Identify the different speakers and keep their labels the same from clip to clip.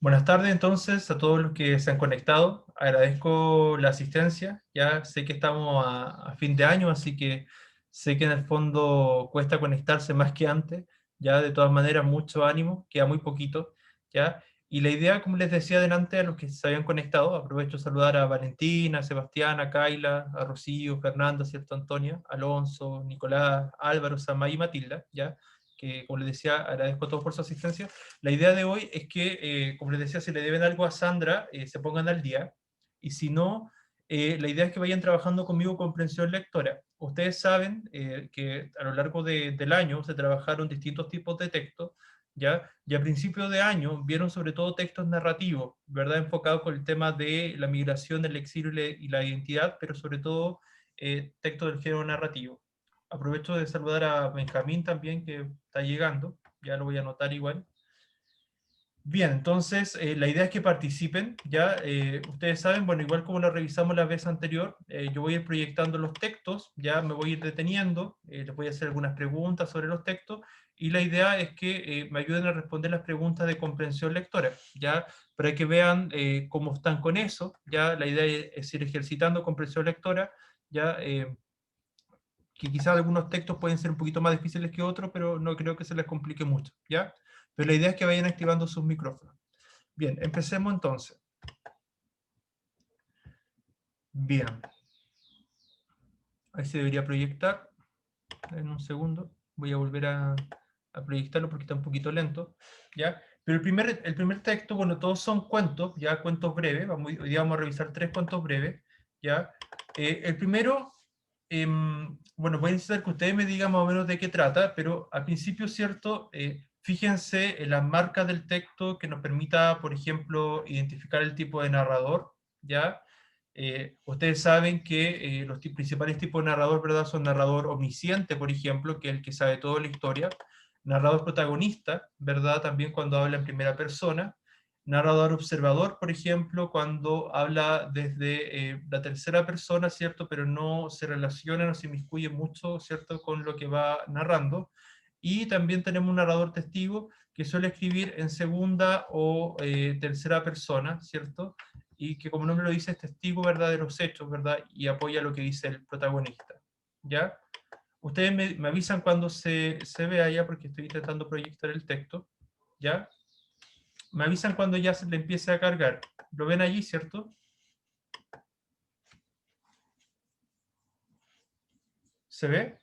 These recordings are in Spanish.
Speaker 1: Buenas tardes entonces a todos los que se han conectado. Agradezco la asistencia. Ya sé que estamos a fin de año, así que sé que en el fondo cuesta conectarse más que antes. Ya de todas maneras, mucho ánimo, queda muy poquito. ¿Ya? Y la idea, como les decía adelante a los que se habían conectado, aprovecho de saludar a Valentina, a Sebastián, a Kaila, a Rocío, Fernanda, ¿cierto? Antonia, Alonso, Nicolás, Álvaro, Samay y Matilda, ¿ya? Que como les decía, agradezco a todos por su asistencia. La idea de hoy es que, como les decía, si le deben algo a Sandra, se pongan al día, y si no, la idea es que vayan trabajando conmigo comprensión lectora. Ustedes saben que a lo largo del año se trabajaron distintos tipos de textos, ¿ya? Y a principio de año vieron sobre todo textos narrativos, ¿verdad? Enfocados con el tema de la migración, el exilio y la identidad, pero sobre todo textos del género narrativo. Aprovecho de saludar a Benjamín también, que está llegando, ya lo voy a anotar igual. Bien, entonces la idea es que participen, ya ustedes saben, bueno, igual como lo revisamos la vez anterior, yo voy a ir proyectando los textos, ya me voy a ir deteniendo, les voy a hacer algunas preguntas sobre los textos, y la idea es que me ayuden a responder las preguntas de comprensión lectora, ya para que vean cómo están con eso, ya la idea es ir ejercitando comprensión lectora, ya que quizás algunos textos pueden ser un poquito más difíciles que otros, pero no creo que se les complique mucho, ¿ya? Pero la idea es que vayan activando sus micrófonos. Bien, empecemos entonces. Bien, ahí se debería proyectar. En un segundo voy a volver a proyectarlo porque está un poquito lento, ¿ya? Pero el primer texto, bueno, todos son cuentos, ya cuentos breves. Hoy día vamos a revisar 3 cuentos breves, ¿ya? El primero, bueno, voy a necesitar que ustedes me digan más o menos de qué trata, pero al principio, ¿cierto? Fíjense en las marcas del texto que nos permita, por ejemplo, identificar el tipo de narrador, ¿ya? Ustedes saben que los principales tipos de narrador, ¿verdad? Son narrador omnisciente, por ejemplo, que es el que sabe toda la historia, narrador protagonista, ¿verdad? También cuando habla en primera persona, narrador observador, por ejemplo, cuando habla desde la tercera persona, ¿cierto? Pero no se relaciona, no se inmiscuye mucho, ¿cierto? Con lo que va narrando. Y también tenemos un narrador testigo que suele escribir en segunda o tercera persona, ¿cierto? Y que como nombre lo dice es testigo, ¿verdad? De los hechos, ¿verdad? Y apoya lo que dice el protagonista, ¿ya? Ustedes me avisan cuando se vea ya, porque estoy intentando proyectar el texto, ¿ya? Me avisan cuando ya se le empiece a cargar. ¿Lo ven allí, cierto? ¿Se ve?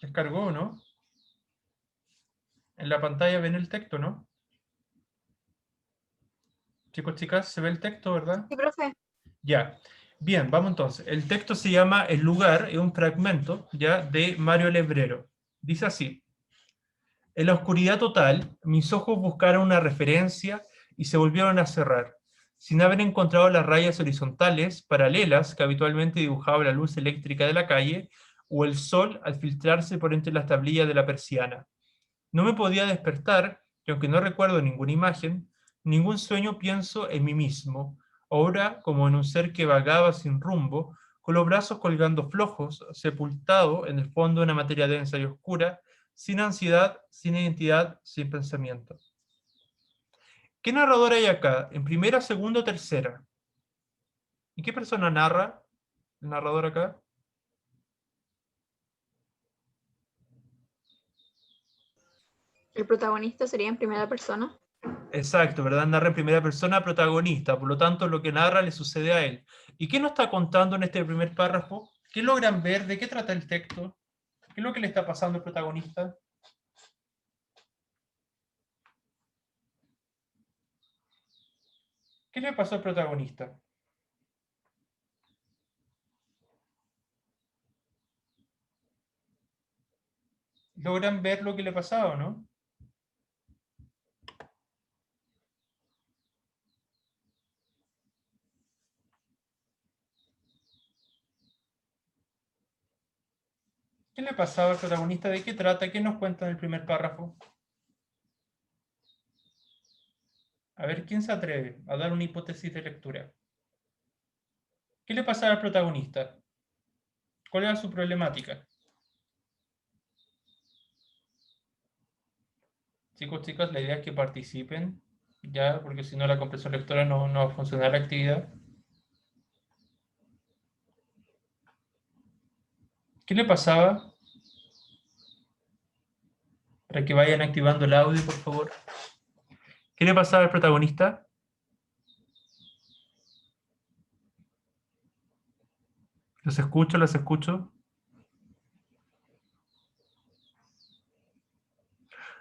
Speaker 1: ¿Les cargó o no? En la pantalla ven el texto, ¿no? Chicos, chicas, ¿se ve el texto, verdad?
Speaker 2: Sí, profe.
Speaker 1: Ya. Bien, vamos entonces. El texto se llama El lugar, es un fragmento, ¿ya? De Mario Lebrero. Dice así. En la oscuridad total, mis ojos buscaron una referencia y se volvieron a cerrar, sin haber encontrado las rayas horizontales paralelas que habitualmente dibujaba la luz eléctrica de la calle o el sol al filtrarse por entre las tablillas de la persiana. No me podía despertar, y aunque no recuerdo ninguna imagen, ningún sueño, pienso en mí mismo, ahora como en un ser que vagaba sin rumbo, con los brazos colgando flojos, sepultado en el fondo de una materia densa y oscura, sin ansiedad, sin identidad, sin pensamiento. ¿Qué narrador hay acá? ¿En primera, segunda o tercera? ¿Y qué persona narra el narrador acá?
Speaker 2: El protagonista sería en primera persona.
Speaker 1: Exacto, ¿verdad? Narra en primera persona protagonista, por lo tanto lo que narra le sucede a él. ¿Y qué nos está contando en este primer párrafo? ¿Qué logran ver? ¿De qué trata el texto? ¿Qué es lo que le está pasando al protagonista? ¿Qué le pasó al protagonista? ¿Logran ver lo que le pasaba, no? ¿Qué le pasaba al protagonista? ¿De qué trata? ¿Qué nos cuenta en el primer párrafo? A ver, ¿quién se atreve a dar una hipótesis de lectura? ¿Qué le pasaba al protagonista? ¿Cuál era su problemática? Chicos, chicas, la idea es que participen, ya, porque si no la comprensión lectora no va a funcionar la actividad. ¿Qué le pasaba? Para que vayan activando el audio, por favor. ¿Qué le pasaba al protagonista? Los escucho, los escucho.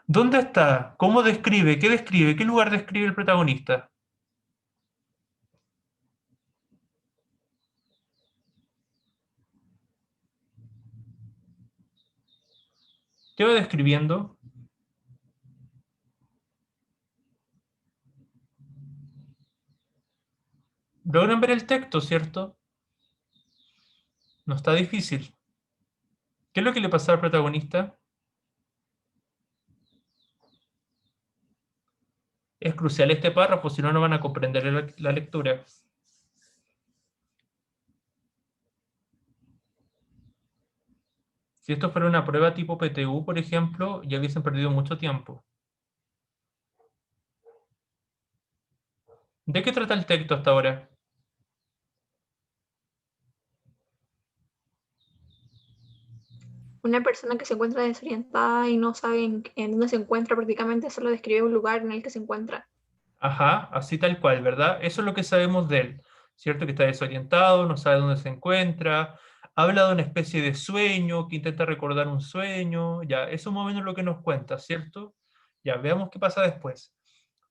Speaker 1: ¿Dónde está? ¿Cómo describe? ¿Qué describe? ¿Qué lugar describe el protagonista? ¿Qué va describiendo? Logran ver el texto, ¿cierto? No está difícil. ¿Qué es lo que le pasa al protagonista? Es crucial este párrafo, si no, no van a comprender la lectura. Si esto fuera una prueba tipo PTU, por ejemplo, ya hubiesen perdido mucho tiempo. ¿De qué trata el texto hasta ahora?
Speaker 2: Una persona que se encuentra desorientada y no sabe en dónde se encuentra prácticamente, solo describe un lugar en el que se encuentra.
Speaker 1: Ajá, así tal cual, ¿verdad? Eso es lo que sabemos de él, ¿cierto? Que está desorientado, no sabe dónde se encuentra, habla de una especie de sueño, que intenta recordar un sueño, ya, eso más o menos lo que nos cuenta, ¿cierto? Ya, veamos qué pasa después.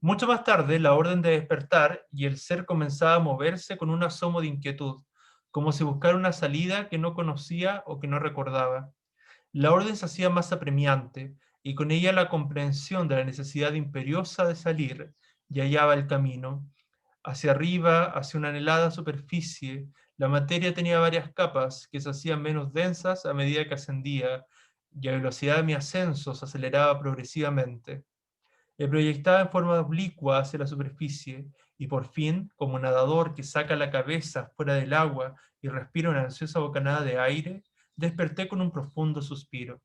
Speaker 1: Mucho más tarde, la orden de despertar y el ser comenzaba a moverse con un asomo de inquietud, como si buscara una salida que no conocía o que no recordaba. La orden se hacía más apremiante, y con ella la comprensión de la necesidad imperiosa de salir, y hallaba el camino. Hacia arriba, hacia una anhelada superficie, la materia tenía varias capas que se hacían menos densas a medida que ascendía, y la velocidad de mi ascenso se aceleraba progresivamente. Me proyectaba en forma oblicua hacia la superficie, y por fin, como un nadador que saca la cabeza fuera del agua y respira una ansiosa bocanada de aire, desperté con un profundo suspiro.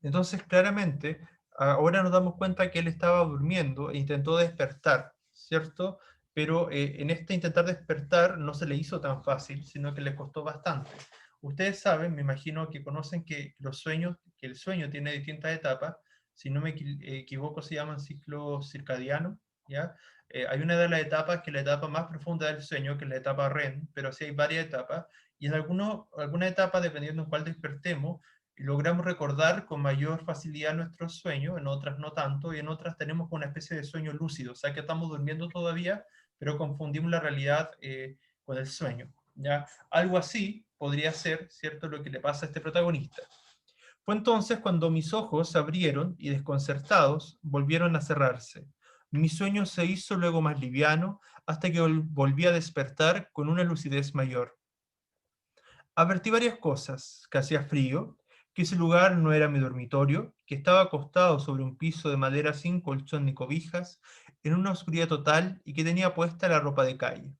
Speaker 1: Entonces, claramente, ahora nos damos cuenta que él estaba durmiendo e intentó despertar, ¿cierto? Pero en este intentar despertar no se le hizo tan fácil, sino que le costó bastante. Ustedes saben, me imagino que conocen que los sueños, que el sueño tiene distintas etapas, si no me equivoco se llaman ciclos circadianos, ¿ya? Hay una de las etapas que es la etapa más profunda del sueño, que es la etapa REM, pero sí hay varias etapas, y en alguna etapa, dependiendo en cuál despertemos, y logramos recordar con mayor facilidad nuestros sueños, en otras no tanto, y en otras tenemos una especie de sueño lúcido, o sea que estamos durmiendo todavía, pero confundimos la realidad con el sueño. ¿Ya? Algo así podría ser, ¿cierto?, lo que le pasa a este protagonista. Fue entonces cuando mis ojos se abrieron y desconcertados volvieron a cerrarse. Mi sueño se hizo luego más liviano hasta que volví a despertar con una lucidez mayor. Advertí varias cosas, que hacía frío, que ese lugar no era mi dormitorio, que estaba acostado sobre un piso de madera sin colchón ni cobijas, en una oscuridad total y que tenía puesta la ropa de calle.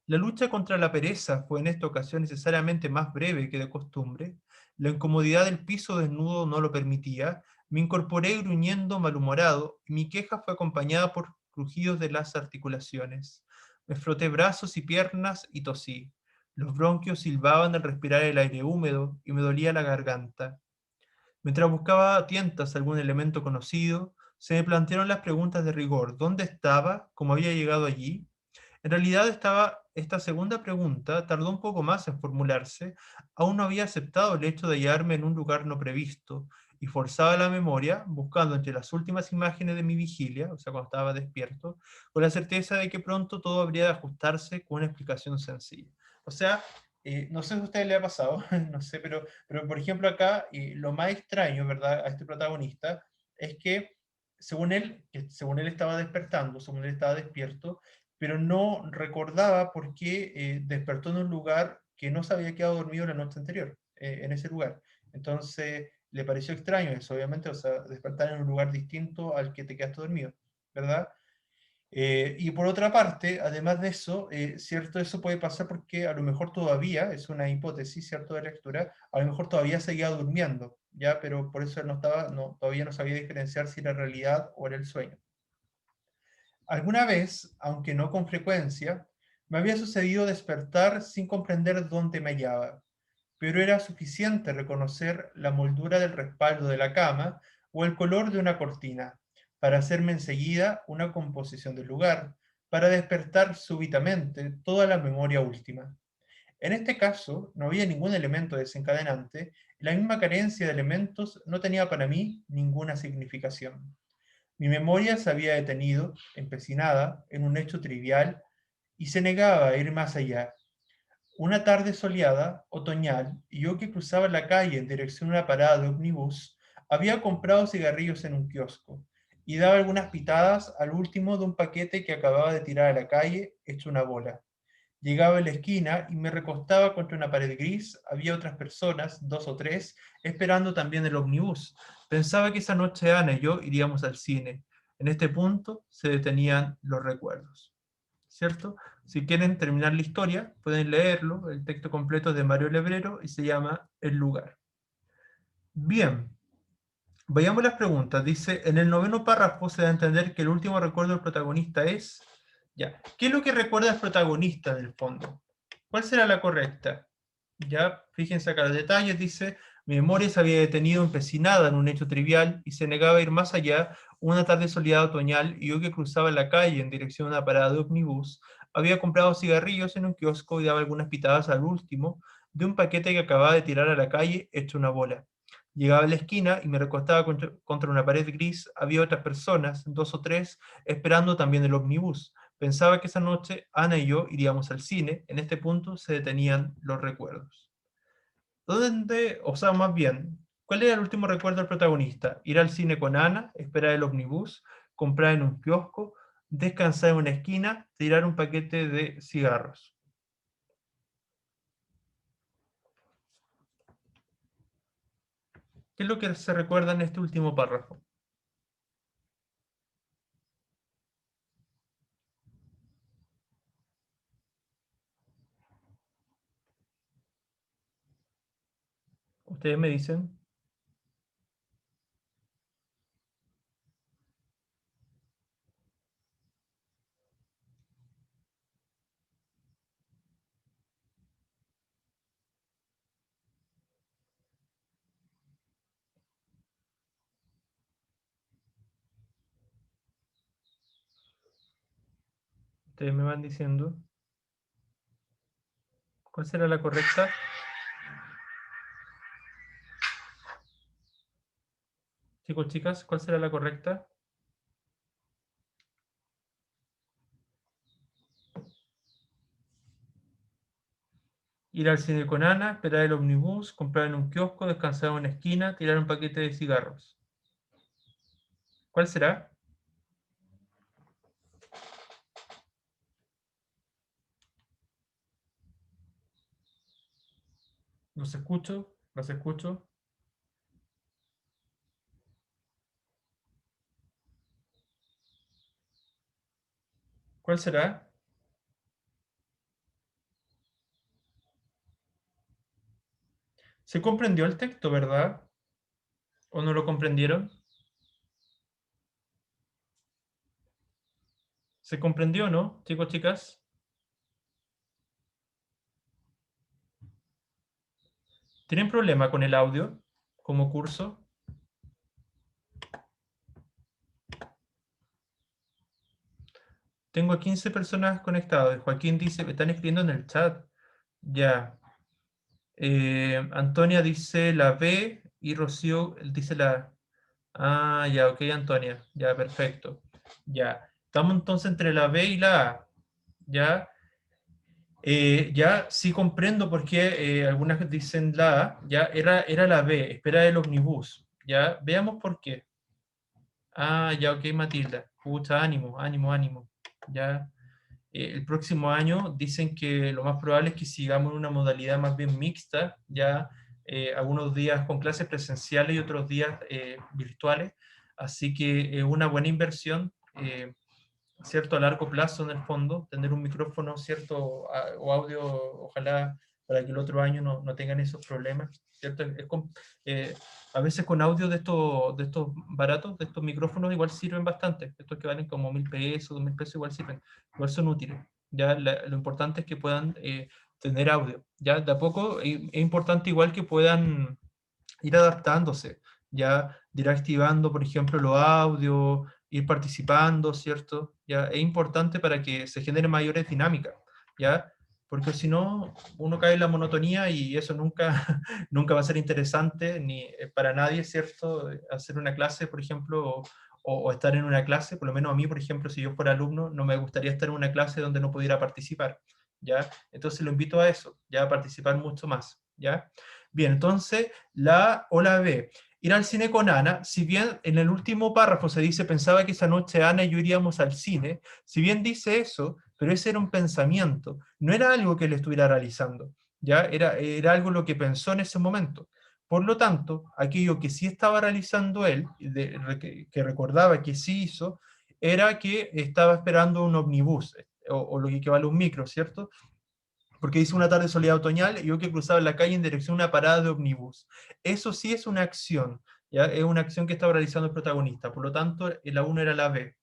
Speaker 1: La lucha contra la pereza fue en esta ocasión necesariamente más breve que de costumbre. La incomodidad del piso desnudo no lo permitía. Me incorporé gruñendo malhumorado y mi queja fue acompañada por crujidos de las articulaciones. Me froté brazos y piernas y tosí. Los bronquios silbaban al respirar el aire húmedo y me dolía la garganta. Mientras buscaba a tientas algún elemento conocido, se me plantearon las preguntas de rigor. ¿Dónde estaba? ¿Cómo había llegado allí? En realidad esta segunda pregunta tardó un poco más en formularse, aún no había aceptado el hecho de hallarme en un lugar no previsto, y forzaba la memoria, buscando entre las últimas imágenes de mi vigilia, o sea, cuando estaba despierto, con la certeza de que pronto todo habría de ajustarse con una explicación sencilla. O sea, no sé si a usted le ha pasado, no sé, pero por ejemplo acá, lo más extraño, ¿verdad?, a este protagonista, es que según él estaba despertando, según él estaba despierto, pero no recordaba por qué despertó en un lugar que no se había quedado dormido la noche anterior, en ese lugar. Entonces, le pareció extraño eso, obviamente, o sea, despertar en un lugar distinto al que te quedaste dormido, ¿verdad? Y por otra parte, además de eso, cierto, eso puede pasar porque a lo mejor todavía, es una hipótesis, cierto, de lectura, a lo mejor todavía seguía durmiendo, ¿ya? Pero por eso él todavía no sabía diferenciar si era realidad o era el sueño. Alguna vez, aunque no con frecuencia, me había sucedido despertar sin comprender dónde me hallaba, pero era suficiente reconocer la moldura del respaldo de la cama o el color de una cortina, para hacerme enseguida una composición del lugar, para despertar súbitamente toda la memoria última. En este caso, no había ningún elemento desencadenante, y la misma carencia de elementos no tenía para mí ninguna significación. Mi memoria se había detenido, empecinada, en un hecho trivial, y se negaba a ir más allá. Una tarde soleada, otoñal, y yo que cruzaba la calle en dirección a una parada de ómnibus, había comprado cigarrillos en un kiosco, y daba algunas pitadas al último de un paquete que acababa de tirar a la calle, hecho una bola. Llegaba a la esquina y me recostaba contra una pared gris. Había otras personas, dos o tres, esperando también el ómnibus. Pensaba que esa noche Ana y yo iríamos al cine. En este punto se detenían los recuerdos. ¿Cierto? Si quieren terminar la historia, pueden leerlo. El texto completo es de Mario Lebrero y se llama El lugar. Bien, vayamos a las preguntas. Dice, en el noveno párrafo se da a entender que el último recuerdo del protagonista es... Ya, ¿qué es lo que recuerda el protagonista en el fondo? ¿Cuál será la correcta? Ya, fíjense acá los detalles, dice, mi memoria se había detenido empecinada en un hecho trivial y se negaba a ir más allá una tarde soleada otoñal y yo que cruzaba la calle en dirección a una parada de ómnibus, había comprado cigarrillos en un kiosco y daba algunas pitadas al último de un paquete que acababa de tirar a la calle hecho una bola. Llegaba a la esquina y me recostaba contra una pared gris, había otras personas, dos o tres, esperando también el ómnibus. Pensaba que esa noche Ana y yo iríamos al cine. En este punto se detenían los recuerdos. ¿Dónde, o sea, más bien, cuál era el último recuerdo del protagonista? Ir al cine con Ana, esperar el ómnibus, comprar en un kiosco, descansar en una esquina, tirar un paquete de cigarros. ¿Qué es lo que se recuerda en este último párrafo? Ustedes me dicen. Ustedes me van diciendo. ¿Cuál será la correcta? Chicos, chicas, ¿cuál será la correcta? Ir al cine con Ana, esperar el ómnibus, comprar en un kiosco, descansar en una esquina, tirar un paquete de cigarros. ¿Cuál será? Los escucho, los escucho. ¿Cuál será? Se comprendió el texto, ¿verdad? ¿O no lo comprendieron? ¿Se comprendió, no, chicos, chicas? ¿Tienen problema con el audio como curso? Tengo a 15 personas conectadas. Joaquín dice, me están escribiendo en el chat. Ya. Antonia dice la B y Rocío dice la... Ah, ya, ok, Antonia. Ya, perfecto. Ya. Estamos entonces entre la B y la A. Ya. Ya sí comprendo por qué algunas dicen la A. Ya era la B, espera el ómnibus. Ya, veamos por qué. Ah, ya, ok, Matilda. Pucha, ánimo, ánimo, ánimo. Ya, el próximo año dicen que lo más probable es que sigamos en una modalidad más bien mixta, ya algunos días con clases presenciales y otros días virtuales. Así que una buena inversión, ¿cierto? A largo plazo en el fondo, tener un micrófono, ¿cierto? O audio, ojalá para que el otro año no tengan esos problemas, ¿cierto? A veces con audio de estos baratos, de estos micrófonos, igual sirven bastante. Estos que valen como 1.000 pesos, 2.000 pesos, igual sirven, igual son útiles. Ya lo importante es que puedan tener audio. Ya de a poco es importante igual que puedan ir adaptándose, ya ir activando, por ejemplo, los audios, ir participando, ¿cierto? Ya es importante para que se genere mayores dinámicas, ¿ya? Porque si no, uno cae en la monotonía y eso nunca, nunca va a ser interesante ni para nadie, ¿cierto? Hacer una clase, por ejemplo, o estar en una clase, por lo menos a mí, por ejemplo, si yo fuera alumno, no me gustaría estar en una clase donde no pudiera participar, ¿ya? Entonces lo invito a eso, ya a participar mucho más, ¿ya? Bien, entonces, la A o la B. Ir al cine con Ana, si bien en el último párrafo se dice, pensaba que esa noche Ana y yo iríamos al cine, si bien dice eso, pero ese era un pensamiento, no era algo que él estuviera realizando, ¿ya? Era algo lo que pensó en ese momento. Por lo tanto, aquello que sí estaba realizando él, que recordaba que sí hizo, era que estaba esperando un omnibus, o lo que equivale a un micro, ¿cierto? Porque dice una tarde soleada otoñal y yo que cruzaba la calle en dirección a una parada de ómnibus. Eso sí es una acción, ¿ya? Es una acción que estaba realizando el protagonista, por lo tanto, la 1 era la B.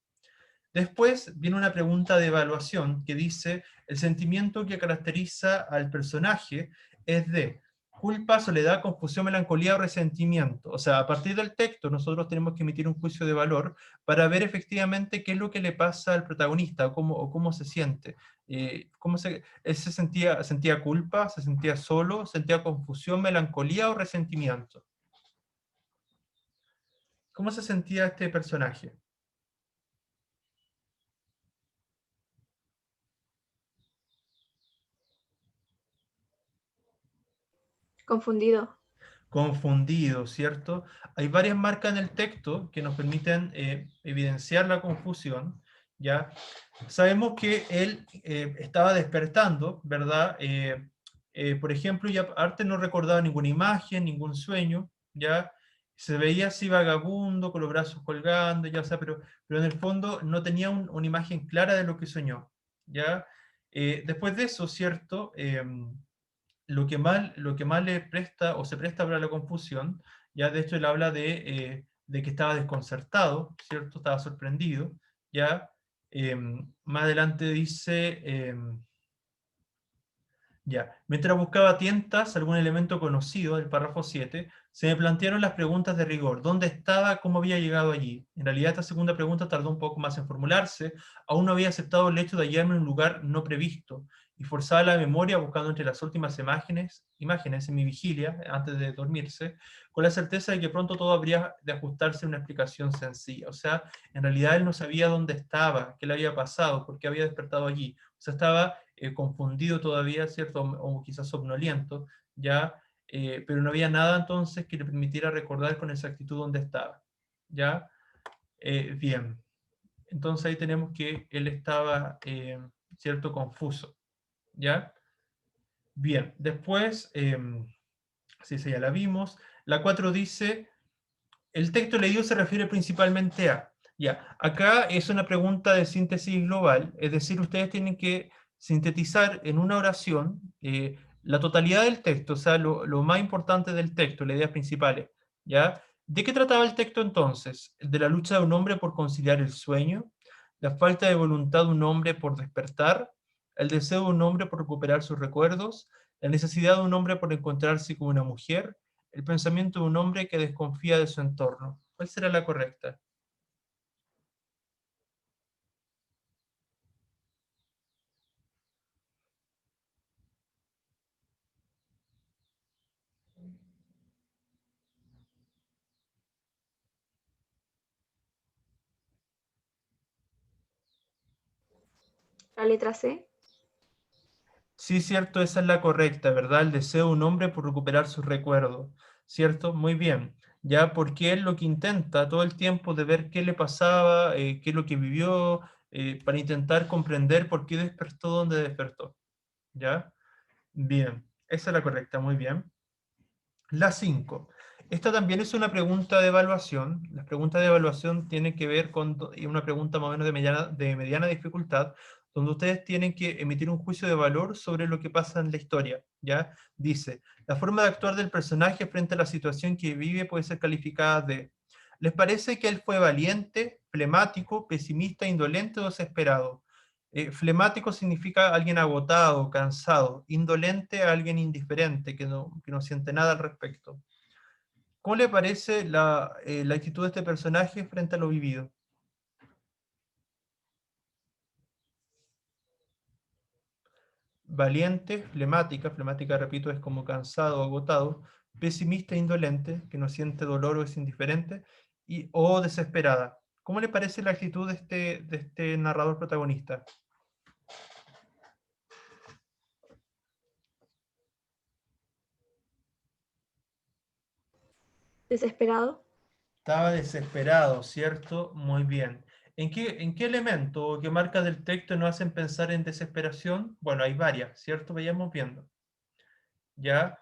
Speaker 1: Después viene una pregunta de evaluación que dice, el sentimiento que caracteriza al personaje es de culpa, soledad, confusión, melancolía o resentimiento. O sea, a partir del texto nosotros tenemos que emitir un juicio de valor para ver efectivamente qué es lo que le pasa al protagonista o cómo se siente. Él se sentía culpa, se sentía solo, sentía confusión, melancolía o resentimiento. ¿Cómo se sentía este personaje?
Speaker 2: Confundido.
Speaker 1: Confundido, ¿cierto? Hay varias marcas en el texto que nos permiten evidenciar la confusión, ¿ya? Sabemos que él estaba despertando, ¿verdad? Por ejemplo, ya Arte no recordaba ninguna imagen, ningún sueño, ¿ya? Se veía así vagabundo, con los brazos colgando, ya, o sea, pero en el fondo no tenía una imagen clara de lo que soñó, ¿ya? Después de eso, ¿cierto? Lo que más le presta o se presta para la confusión, ya de hecho él habla de que estaba desconcertado, ¿cierto? Estaba sorprendido, ya. Más adelante dice, ya, mientras buscaba a tientas algún elemento conocido del párrafo 7, se me plantearon las preguntas de rigor. ¿Dónde estaba? ¿Cómo había llegado allí? En realidad esta segunda pregunta tardó un poco más en formularse. Aún no había aceptado el hecho de hallarme en un lugar no previsto y forzaba la memoria buscando entre las últimas imágenes en mi vigilia, antes de dormirse, con la certeza de que pronto todo habría de ajustarse a una explicación sencilla. O sea, en realidad él no sabía dónde estaba, qué le había pasado, por qué había despertado allí. O sea, estaba confundido todavía, ¿cierto? O quizás somnoliento, ¿ya? Pero no había nada entonces que le permitiera recordar con exactitud dónde estaba, ¿ya? Bien, entonces ahí tenemos que él estaba, ¿cierto? Confuso, ¿ya? Bien, después, sí, esa ya la vimos. La 4 dice, el texto leído se refiere principalmente a. Ya, acá es una pregunta de síntesis global, es decir, ustedes tienen que sintetizar en una oración la totalidad del texto, o sea, lo más importante del texto, las ideas principales. ¿Ya? ¿De qué trataba el texto entonces? De la lucha de un hombre por conciliar el sueño, la falta de voluntad de un hombre por despertar, el deseo de un hombre por recuperar sus recuerdos, la necesidad de un hombre por encontrarse con una mujer, el pensamiento de un hombre que desconfía de su entorno. ¿Cuál será la correcta?
Speaker 2: La letra C.
Speaker 1: Sí, cierto, esa es la correcta, ¿verdad? El deseo de un hombre por recuperar sus recuerdos, ¿cierto? Muy bien. Ya, porque él lo que intenta todo el tiempo de ver qué le pasaba, qué es lo que vivió, para intentar comprender por qué despertó donde despertó. ¿Ya? Bien, esa es la correcta, muy bien. La 5. Esta también es una pregunta de evaluación. Las preguntas de evaluación tienen que ver con una pregunta más o menos de mediana dificultad, donde ustedes tienen que emitir un juicio de valor sobre lo que pasa en la historia, ¿ya? Dice, la forma de actuar del personaje frente a la situación que vive puede ser calificada de, ¿les parece que él fue valiente, flemático, pesimista, indolente o desesperado? Flemático significa alguien agotado, cansado. Indolente, alguien indiferente, que no siente nada al respecto. ¿Cómo le parece la actitud de este personaje frente a lo vivido? Valiente, flemática, repito, es como cansado, agotado. Pesimista, indolente, que no siente dolor o es indiferente. O desesperada. ¿Cómo le parece la actitud de este narrador protagonista?
Speaker 2: Desesperado.
Speaker 1: Estaba desesperado, ¿cierto? Muy bien. ¿En qué elemento o qué marcas del texto nos hacen pensar en desesperación? Bueno, hay varias, ¿cierto? Vayamos viendo. ¿Ya?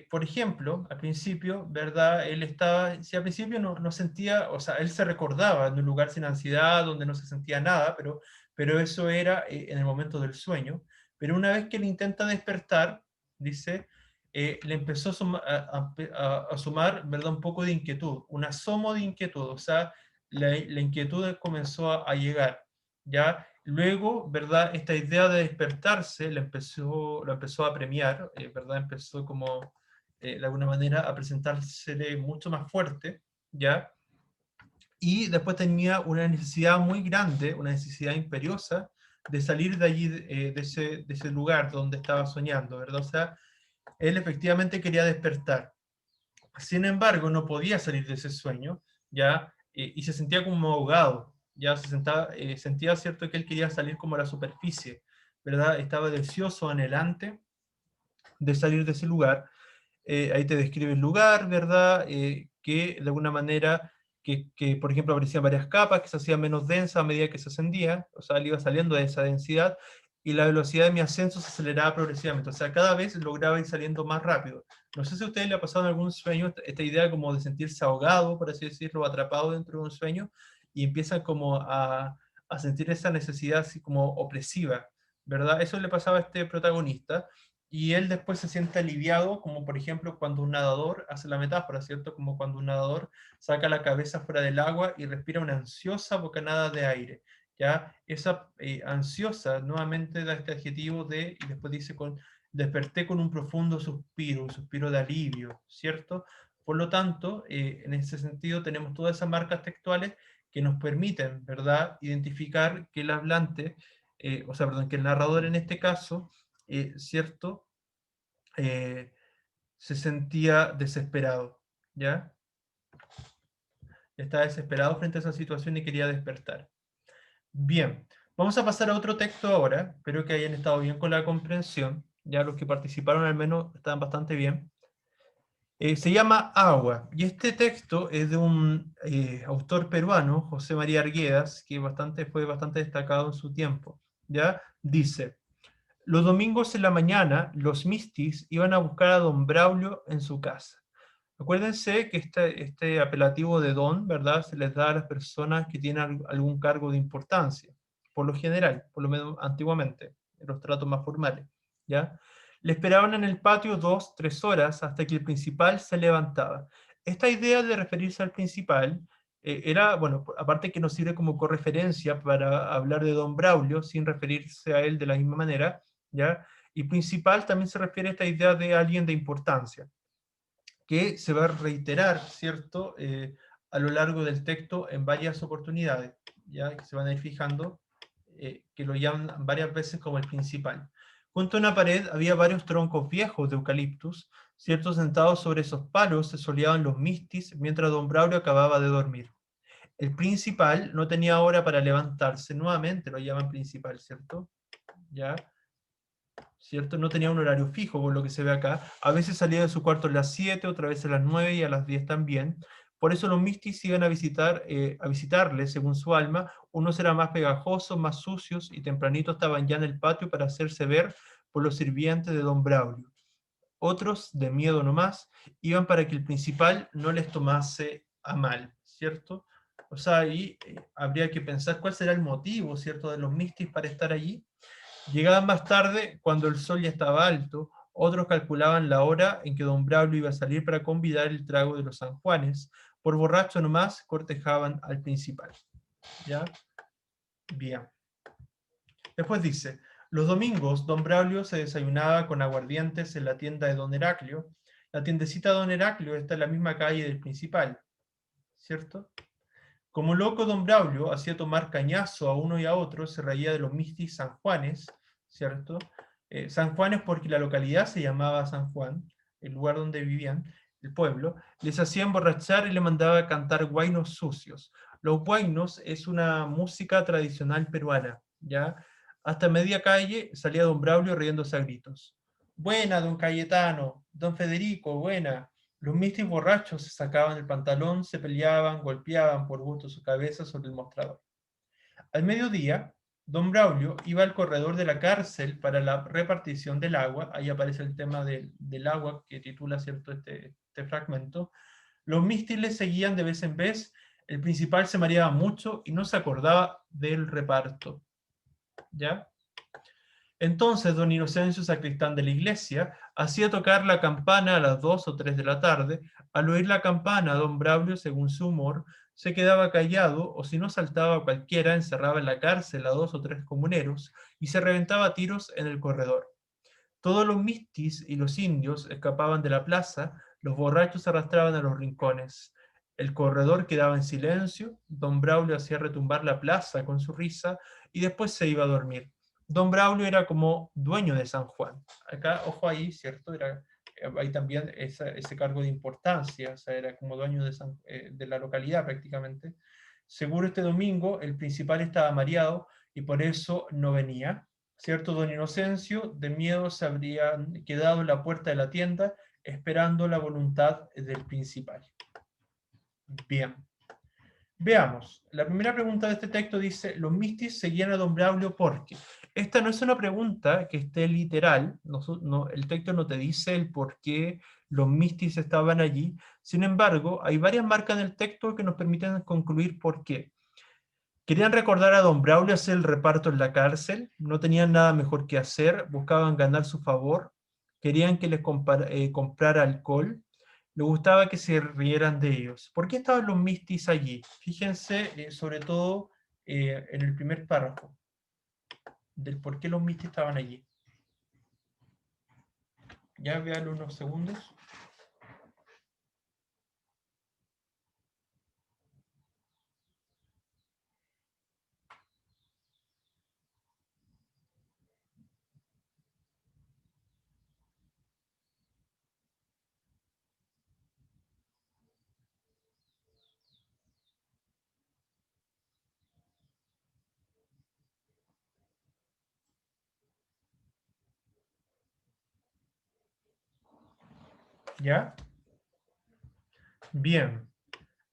Speaker 1: Por ejemplo, al principio, ¿verdad? Él estaba, si al principio no sentía, o sea, él se recordaba en un lugar sin ansiedad, donde no se sentía nada, pero eso era en el momento del sueño. Pero una vez que él intenta despertar, dice, le empezó a sumar, ¿verdad? Un poco de inquietud, un asomo de inquietud, o sea, la inquietud comenzó a llegar, ¿ya? Luego, ¿verdad? Esta idea de despertarse lo empezó a premiar, ¿verdad? Empezó como, de alguna manera, a presentársele mucho más fuerte, ¿ya? Y después tenía una necesidad muy grande, una necesidad imperiosa, de salir de allí, de ese lugar donde estaba soñando, ¿verdad? O sea, él efectivamente quería despertar. Sin embargo, no podía salir de ese sueño, ¿ya? Y se sentía como ahogado, ya sentía, ¿cierto?, que él quería salir como a la superficie, ¿verdad? Estaba deseoso, anhelante de salir de ese lugar. Ahí te describe el lugar, ¿verdad? Que de alguna manera, por ejemplo, aparecían varias capas, que se hacían menos densa a medida que se ascendía, o sea, él iba saliendo de esa densidad, y la velocidad de mi ascenso se aceleraba progresivamente, o sea, cada vez lograba ir saliendo más rápido. No sé si a ustedes le ha pasado en algún sueño esta idea como de sentirse ahogado, por así decirlo, atrapado dentro de un sueño, y empiezan como a sentir esa necesidad así como opresiva, ¿verdad? Eso le pasaba a este protagonista, y él después se siente aliviado, como por ejemplo cuando un nadador, hace la metáfora, ¿cierto? Como cuando un nadador saca la cabeza fuera del agua y respira una ansiosa bocanada de aire, ¿ya? Esa ansiosa, nuevamente da este adjetivo de, y después dice, desperté con un profundo suspiro, un suspiro de alivio, ¿cierto? Por lo tanto, en ese sentido tenemos todas esas marcas textuales que nos permiten, ¿verdad?, identificar que el hablante, o sea, perdón, que el narrador en este caso, ¿cierto? Eh, Se sentía desesperado, ¿ya? Estaba desesperado frente a esa situación y quería despertar. Bien, vamos a pasar a otro texto ahora, espero que hayan estado bien con la comprensión, ya los que participaron al menos estaban bastante bien. Se llama Agua, y este texto es de un autor peruano, José María Arguedas, que fue bastante destacado en su tiempo, ¿ya? Dice: los domingos en la mañana, los mistis iban a buscar a don Braulio en su casa. Acuérdense que este apelativo de don, ¿verdad?, se les da a las personas que tienen algún cargo de importancia, por lo general, por lo menos antiguamente, en los tratos más formales, ¿ya? Le esperaban en el patio 2, 3 horas hasta que el principal se levantaba. Esta idea de referirse al principal era, bueno, aparte que nos sirve como correferencia para hablar de don Braulio sin referirse a él de la misma manera, ¿ya? Y principal también se refiere a esta idea de alguien de importancia, que se va a reiterar, ¿cierto?, a lo largo del texto en varias oportunidades, ¿ya? Que se van a ir fijando, que lo llaman varias veces como el principal. Junto a una pared había varios troncos viejos de eucaliptus, ¿cierto? Sentados sobre esos palos se soleaban los mistis mientras don Braulio acababa de dormir. El principal no tenía hora para levantarse, nuevamente lo llaman principal, ¿cierto? ¿Ya? ¿Cierto? No tenía un horario fijo, por lo que se ve acá. A veces salía de su cuarto a las 7, otra vez a las 9 y a las 10 también. Por eso los mistis iban a visitarle, según su alma. Unos eran más pegajosos, más sucios, y tempranito estaban ya en el patio para hacerse ver por los sirvientes de don Braulio. Otros, de miedo nomás, iban para que el principal no les tomase a mal, ¿cierto? O sea, ahí habría que pensar cuál será el motivo, ¿cierto?, de los mistis para estar allí. Llegaban más tarde, cuando el sol ya estaba alto, otros calculaban la hora en que don Braulio iba a salir para convidar el trago de los San Juanes. Por borracho nomás cortejaban al principal. ¿Ya? Bien. Después dice, los domingos don Braulio se desayunaba con aguardientes en la tienda de don Heraclio. La tiendecita de don Heraclio está en la misma calle del principal, ¿cierto? Como loco, don Braulio hacía tomar cañazo a uno y a otro, se reía de los mistis San Juanes, ¿cierto? San Juanes porque la localidad se llamaba San Juan, el lugar donde vivían, el pueblo, les hacía emborrachar y le mandaba a cantar huaynos sucios. Los huaynos es una música tradicional peruana, ¿ya? Hasta media calle salía don Braulio riéndose a gritos. Buena, don Cayetano, don Federico, buena. Los mistis borrachos se sacaban el pantalón, se peleaban, golpeaban por gusto su cabeza sobre el mostrador. Al mediodía, don Braulio iba al corredor de la cárcel para la repartición del agua. Ahí aparece el tema del agua que titula, ¿cierto?, este fragmento. Los mistis le seguían de vez en vez. El principal se mareaba mucho y no se acordaba del reparto. ¿Ya? Entonces don Inocencio, sacristán de la iglesia, hacía tocar la campana a las 2 o 3 de la tarde. Al oír la campana, don Braulio, según su humor, se quedaba callado, o si no saltaba a cualquiera, encerraba en la cárcel a 2 o 3 comuneros y se reventaba a tiros en el corredor. Todos los mistis y los indios escapaban de la plaza, los borrachos se arrastraban a los rincones. El corredor quedaba en silencio, don Braulio hacía retumbar la plaza con su risa y después se iba a dormir. Don Braulio era como dueño de San Juan. Acá, ojo ahí, ¿cierto? Hay también ese cargo de importancia, o sea, era como dueño de la localidad prácticamente. Seguro este domingo el principal estaba mareado y por eso no venía. ¿Cierto? Don Inocencio, de miedo, se habría quedado en la puerta de la tienda esperando la voluntad del principal. Bien. Veamos. La primera pregunta de este texto dice, los mistis seguían a don Braulio porque. Esta no es una pregunta que esté literal, el texto no te dice el por qué los mistis estaban allí. Sin embargo, hay varias marcas en el texto que nos permiten concluir por qué. Querían recordar a don Braulio hacer el reparto en la cárcel, no tenían nada mejor que hacer, buscaban ganar su favor, querían que les comprara alcohol, les gustaba que se rieran de ellos. ¿Por qué estaban los mistis allí? Fíjense sobre todo en el primer párrafo, del por qué los mistis estaban allí. Ya vean unos segundos. ¿Ya? Bien.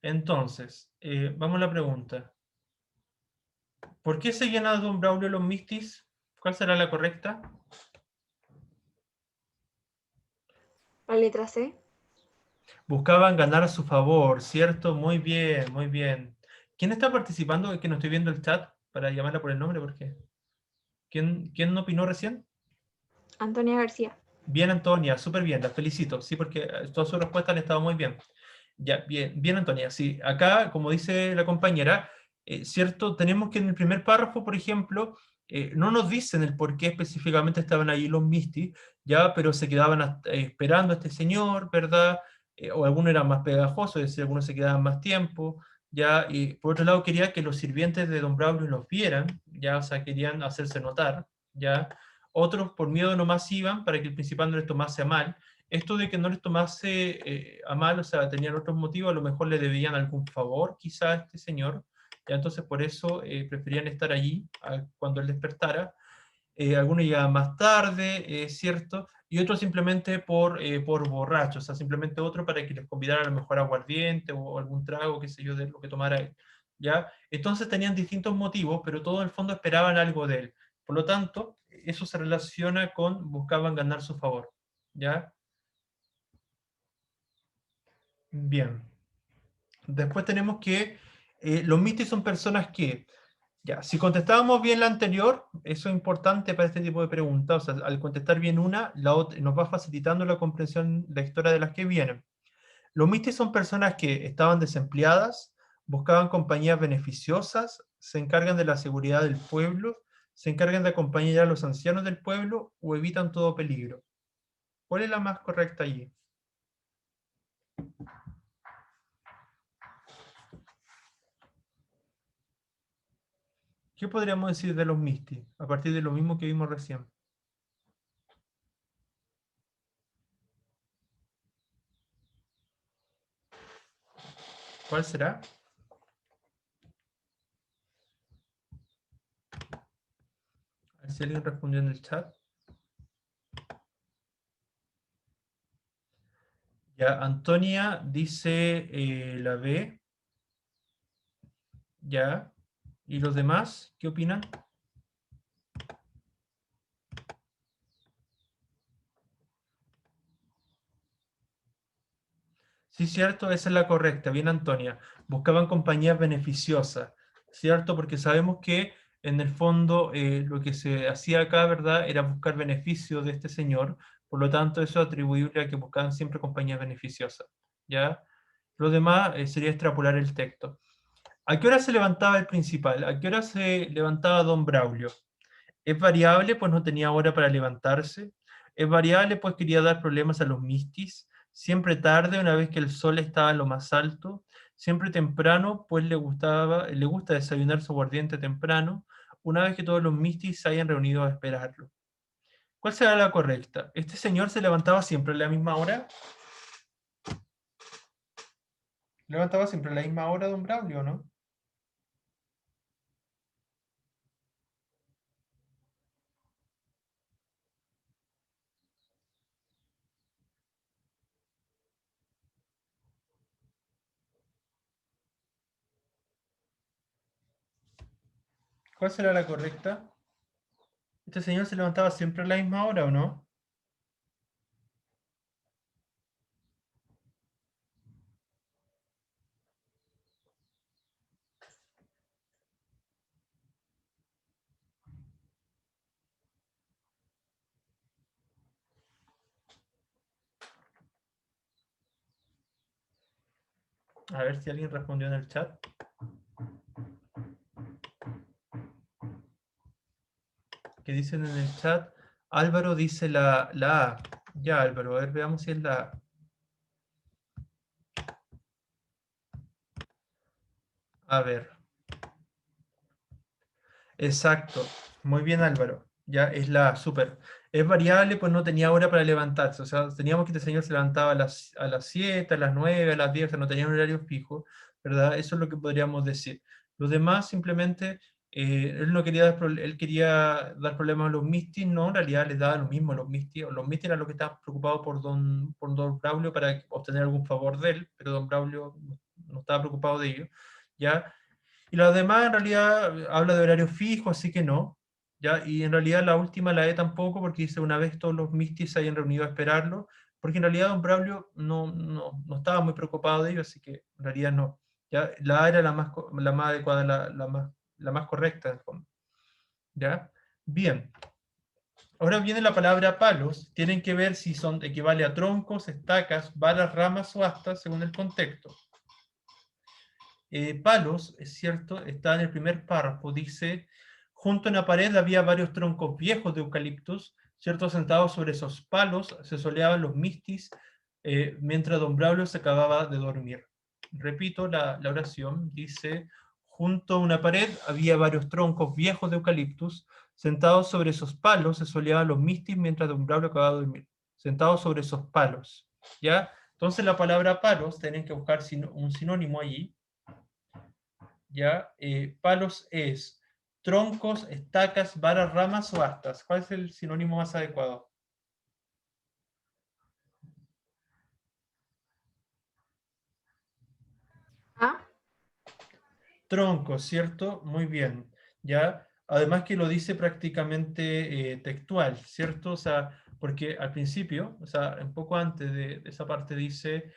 Speaker 1: Entonces, vamos a la pregunta. ¿Por qué seguían a don Braulio los mistis? ¿Cuál será la correcta?
Speaker 2: La letra C.
Speaker 1: Buscaban ganar a su favor, ¿cierto? Muy bien, muy bien. ¿Quién está participando? Es que no estoy viendo el chat para llamarla por el nombre, porque ¿quién opinó recién?
Speaker 2: Antonia García.
Speaker 1: Bien, Antonia, súper bien, la felicito, sí, porque todas sus respuestas han estado muy bien. Ya, bien, bien, Antonia, sí. Acá, como dice la compañera, ¿cierto? Tenemos que en el primer párrafo, por ejemplo, no nos dicen el por qué específicamente estaban ahí los mistis, ya, pero se quedaban esperando a este señor, ¿verdad? O algunos eran más pegajosos, es decir, algunos se quedaban más tiempo, ya, y por otro lado quería que los sirvientes de don Braulio los vieran, ya, o sea, querían hacerse notar, ya. Otros por miedo nomás iban para que el principal no les tomase a mal. Esto de que no les tomase a mal, o sea, tenían otros motivos, a lo mejor le debían algún favor quizá a este señor, ya entonces por eso preferían estar allí cuando él despertara. Algunos llegaban más tarde, ¿cierto? Y otros simplemente por borrachos, o sea, simplemente otro para que les convidara a lo mejor aguardiente o algún trago, qué sé yo, de lo que tomara él, ¿ya? Entonces tenían distintos motivos, pero todos en el fondo esperaban algo de él. Por lo tanto, eso se relaciona con buscaban ganar su favor, ¿ya? Bien. Después tenemos que Los mistis son personas que, ya, si contestábamos bien la anterior, eso es importante para este tipo de preguntas, o sea, al contestar bien una, la otra, nos va facilitando la comprensión lectora de las que vienen. Los mistis son personas que estaban desempleadas, buscaban compañías beneficiosas, se encargan de la seguridad del pueblo, se encargan de acompañar a los ancianos del pueblo o evitan todo peligro. ¿Cuál es la más correcta allí? ¿Qué podríamos decir de los mistis, a partir de lo mismo que vimos recién? ¿Cuál será? A ver si alguien respondió en el chat. Ya, Antonia dice la B. Ya. ¿Y los demás? ¿Qué opinan? Sí, cierto, esa es la correcta. Bien, Antonia. Buscaban compañías beneficiosas, ¿cierto? Porque sabemos que en el fondo lo que se hacía acá, ¿verdad? Era buscar beneficio de este señor. Por lo tanto, eso es atribuible a que buscaban siempre compañías beneficiosas, ¿ya? Lo demás sería extrapolar el texto. ¿A qué hora se levantaba el principal? ¿A qué hora se levantaba don Braulio? Es variable, pues no tenía hora para levantarse. Es variable, pues quería dar problemas a los mistis. Siempre tarde, una vez que el sol estaba en lo más alto. Siempre temprano, pues le gusta desayunar su aguardiente temprano, una vez que todos los mistis se hayan reunido a esperarlo. ¿Cuál será la correcta? ¿Este señor se levantaba siempre a la misma hora? ¿Levantaba siempre a la misma hora, don Braulio, no? ¿Cuál será la correcta? ¿Este señor se levantaba siempre a la misma hora o no? A ver si alguien respondió en el chat. Que dicen en el chat. Álvaro dice la A. Ya, Álvaro, a ver, veamos si es la A. A ver. Exacto. Muy bien, Álvaro. Ya, es la A, súper. Es variable, pues no tenía hora para levantarse. O sea, teníamos que este señor se levantaba a las 7, a las 9, a las 10, o sea, no tenía un horario fijo, ¿verdad? Eso es lo que podríamos decir. Los demás simplemente, él no quería él quería dar problemas a los mistis, no, en realidad les daba lo mismo a los mistis, o los mistis eran los que estaban preocupados por don Braulio para obtener algún favor de él, pero don Braulio no estaba preocupado de ello, ¿ya? Y las demás en realidad habla de horario fijo, así que no. ¿Ya? Y en realidad la última, la E tampoco, porque dice una vez todos los mistis se hayan reunido a esperarlo, porque en realidad don Braulio no estaba muy preocupado de ello, así que en realidad no. ¿Ya? La A era la más adecuada, la más correcta en el fondo. ¿Ya? Bien. Ahora viene la palabra palos. Tienen que ver si son equivale a troncos, estacas, varas, ramas o astas, según el contexto. Palos, es cierto, está en el primer párrafo, dice, junto a una pared había varios troncos viejos de eucaliptus, cierto, sentados sobre esos palos se soleaban los mistis mientras don Braulio se acababa de dormir. Repito la oración, dice, junto a una pared había varios troncos viejos de eucaliptus, sentados sobre esos palos se soleaban los mistis mientras don Braulio acababa de dormir. Sentados sobre esos palos, ¿ya? Entonces la palabra palos, tienen que buscar un sinónimo allí, ¿ya? Palos es troncos, estacas, varas, ramas o astas. ¿Cuál es el sinónimo más adecuado?
Speaker 2: ¿Ah?
Speaker 1: Troncos, ¿cierto? Muy bien, ¿ya? Además que lo dice prácticamente textual, ¿cierto? O sea, porque al principio, o sea, un poco antes de esa parte dice,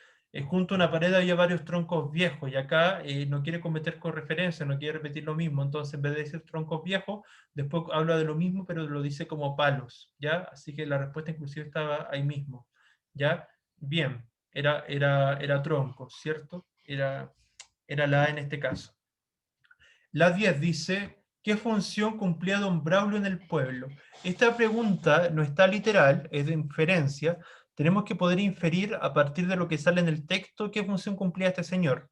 Speaker 1: junto a una pared había varios troncos viejos, y acá no quiere cometer correferencia, no quiere repetir lo mismo, entonces en vez de decir troncos viejos, después habla de lo mismo, pero lo dice como palos, ¿ya? Así que la respuesta inclusive estaba ahí mismo, ¿ya? Bien, era tronco, ¿cierto? Era la A en este caso. La 10 dice, ¿qué función cumplía don Braulio en el pueblo? Esta pregunta no está literal, es de inferencia. Tenemos que poder inferir a partir de lo que sale en el texto qué función cumplía este señor.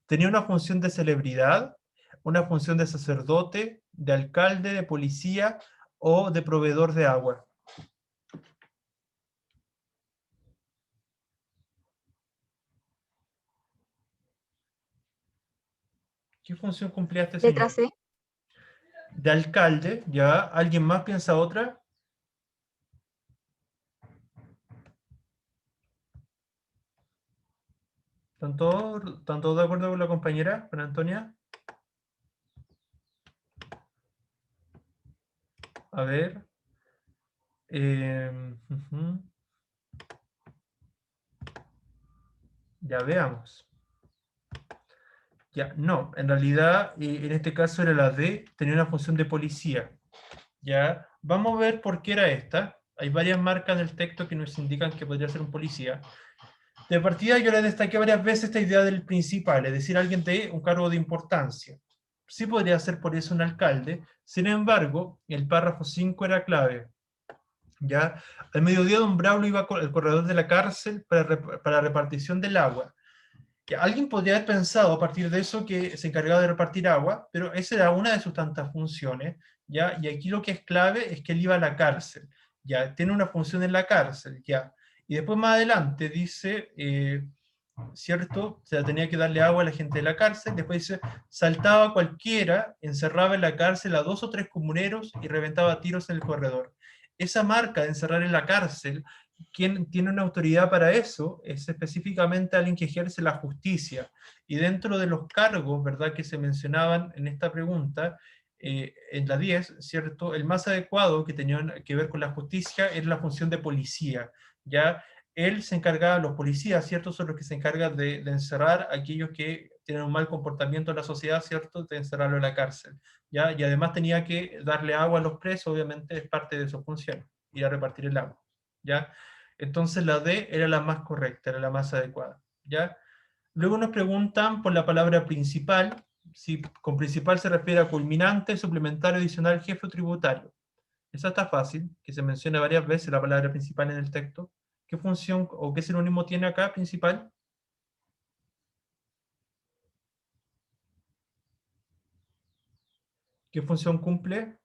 Speaker 1: Tenía una función de celebridad, una función de sacerdote, de alcalde, de policía o de proveedor de agua. ¿Qué función cumplía este
Speaker 2: Letra
Speaker 1: señor?
Speaker 2: C.
Speaker 1: De alcalde, ¿ya? ¿Alguien más piensa otra? ¿Están todos de acuerdo con la compañera, con Antonia? A ver. Ujú. Ya veamos. Ya, no, en realidad en este caso era la D, tenía una función de policía. Ya, vamos a ver por qué era esta. Hay varias marcas en el texto que nos indican que podría ser un policía. De partida yo le destaqué varias veces esta idea del principal, es decir, alguien de un cargo de importancia. Sí podría ser por eso un alcalde, sin embargo, el párrafo 5 era clave. ¿Ya? Al mediodía don Braulio iba al corredor de la cárcel para repartición del agua. Que alguien podría haber pensado a partir de eso que se encargaba de repartir agua, pero esa era una de sus tantas funciones, ¿ya? Y aquí lo que es clave es que él iba a la cárcel, ¿ya? Tiene una función en la cárcel, ¿ya? Y después más adelante dice, ¿cierto? O sea, tenía que darle agua a la gente de la cárcel, después dice, saltaba cualquiera, encerraba en la cárcel a 2 o 3 comuneros y reventaba tiros en el corredor. Esa marca de encerrar en la cárcel, quien tiene una autoridad para eso es específicamente alguien que ejerce la justicia. Y dentro de los cargos, ¿verdad?, que se mencionaban en esta pregunta, en la 10, ¿cierto?, el más adecuado que tenía que ver con la justicia era la función de policía, ¿ya? Él se encargaba, los policías, ¿cierto?, son los que se encargan de encerrar a aquellos que tienen un mal comportamiento en la sociedad, ¿cierto?, de encerrarlo en la cárcel, ¿ya? Y además tenía que darle agua a los presos, obviamente es parte de su función, ir a repartir el agua, ¿ya? Entonces la D era la más correcta, era la más adecuada, ¿ya? Luego nos preguntan por la palabra principal, si con principal se refiere a culminante, suplementario, adicional, jefe o tributario. Esa está fácil, que se menciona varias veces la palabra principal en el texto. ¿Qué función o qué sinónimo tiene acá principal? ¿Qué función cumple?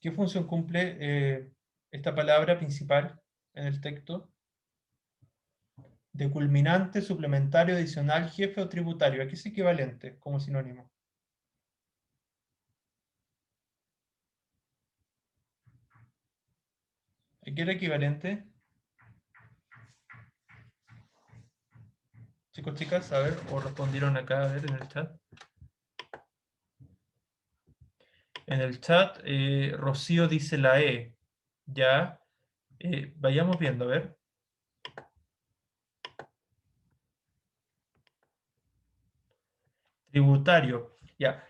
Speaker 1: ¿Qué función cumple esta palabra principal en el texto? De culminante, suplementario, adicional, jefe o tributario. Aquí es equivalente como sinónimo. ¿Aquí era equivalente? Chicos, chicas, a ver, o respondieron acá, a ver, en el chat. En el chat, Rocío dice la E. Ya, vayamos viendo, a ver. Tributario, ya.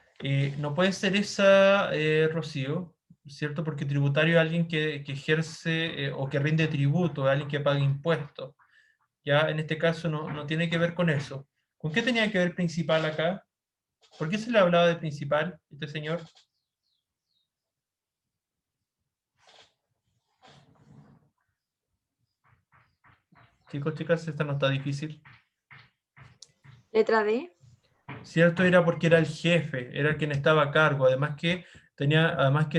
Speaker 1: No puede ser esa, Rocío, ¿cierto? Porque tributario es alguien que ejerce o que rinde tributo, es alguien que paga impuestos. Ya, en este caso no tiene que ver con eso. ¿Con qué tenía que ver principal acá? ¿Por qué se le hablaba de principal, este señor? Chicos, chicas, esta no está difícil.
Speaker 2: Letra D.
Speaker 1: Cierto, era porque era el jefe, era quien estaba a cargo, además que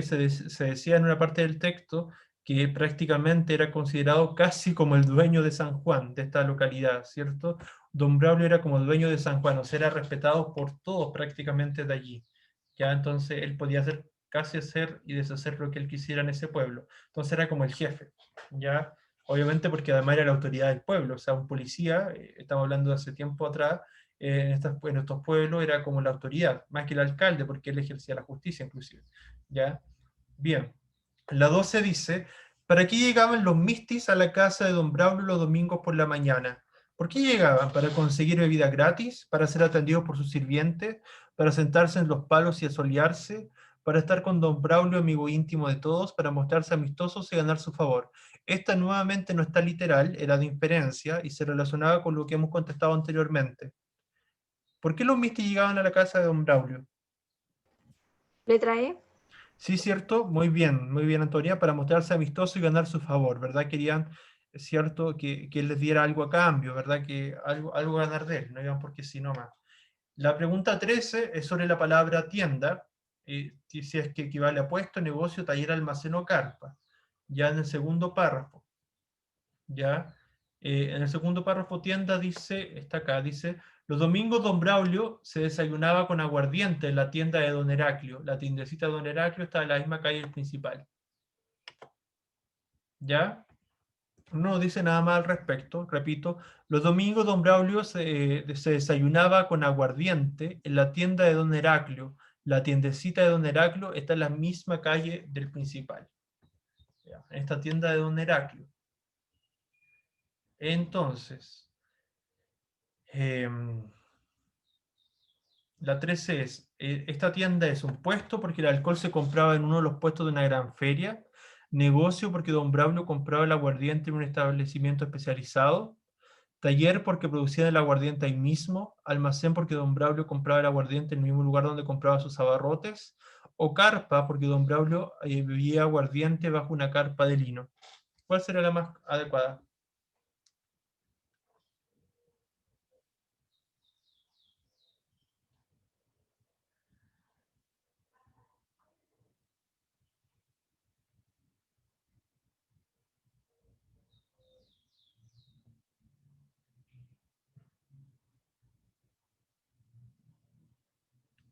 Speaker 1: se decía en una parte del texto que prácticamente era considerado casi como el dueño de San Juan, de esta localidad, ¿cierto? Don Braulio era como el dueño de San Juan, o sea, era respetado por todos prácticamente de allí, ya entonces él podía hacer y deshacer lo que él quisiera en ese pueblo, entonces era como el jefe, ya, obviamente porque además era la autoridad del pueblo, o sea, un policía, estamos hablando de hace tiempo atrás, en estos pueblos era como la autoridad, más que el alcalde, porque él ejercía la justicia inclusive. ¿Ya? Bien. La 12 dice, ¿para qué llegaban los mistis a la casa de don Braulio los domingos por la mañana? ¿Por qué llegaban? ¿Para conseguir bebida gratis? ¿Para ser atendidos por sus sirvientes? ¿Para sentarse en los palos y asolearse? ¿Para estar con don Braulio, amigo íntimo de todos? ¿Para mostrarse amistosos y ganar su favor? Esta nuevamente no está literal, era de inferencia y se relacionaba con lo que hemos contestado anteriormente. ¿Por qué los mistis llegaban a la casa de don Braulio?
Speaker 2: Letra E.
Speaker 1: Sí, cierto, muy bien, Antonia, para mostrarse amistoso y ganar su favor, ¿verdad? Querían, es cierto, que él les diera algo a cambio, ¿verdad? Que algo ganar de él, no iban porque sí nomás. La pregunta 13 es sobre la palabra tienda, si es que equivale a puesto, negocio, taller, almacén o carpa. Ya en el segundo párrafo, ¿ya? En el segundo párrafo, tienda dice, está acá, dice, los domingos don Braulio se desayunaba con aguardiente en la tienda de don Heraclio. La tiendecita de don Heraclio está en la misma calle principal. ¿Ya? No dice nada más al respecto, repito, los domingos don Braulio se desayunaba con aguardiente en la tienda de don Heraclio. La tiendecita de don Heraclio está en la misma calle del principal. ¿Ya? En esta tienda de don Heraclio. Entonces, eh, la 13 es, esta tienda es un puesto porque el alcohol se compraba en uno de los puestos de una gran feria, negocio porque don Braulio compraba el aguardiente en un establecimiento especializado, taller porque producían el aguardiente ahí mismo, almacén porque don Braulio compraba el aguardiente en el mismo lugar donde compraba sus abarrotes, o carpa porque don Braulio bebía aguardiente bajo una carpa de lino. ¿Cuál será la más adecuada?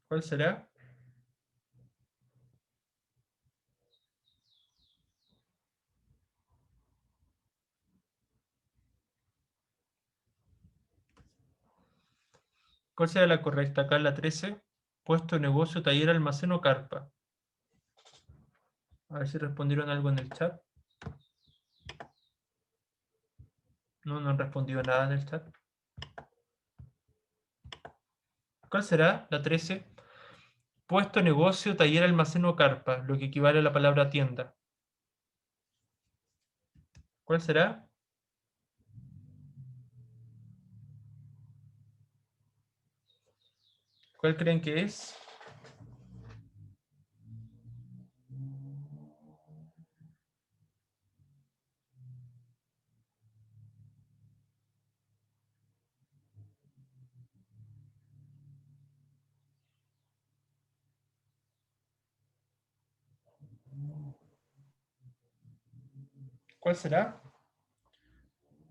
Speaker 1: ¿Cuál será? ¿Cuál será la correcta? Acá la 13. Puesto, negocio, taller, almacén o carpa. A ver si respondieron algo en el chat. No, no han respondido nada en el chat. ¿Cuál será? La 13. Puesto, negocio, taller, almacén o carpa, lo que equivale a la palabra tienda. ¿Cuál será? ¿Cuál creen que es? ¿Cuál será?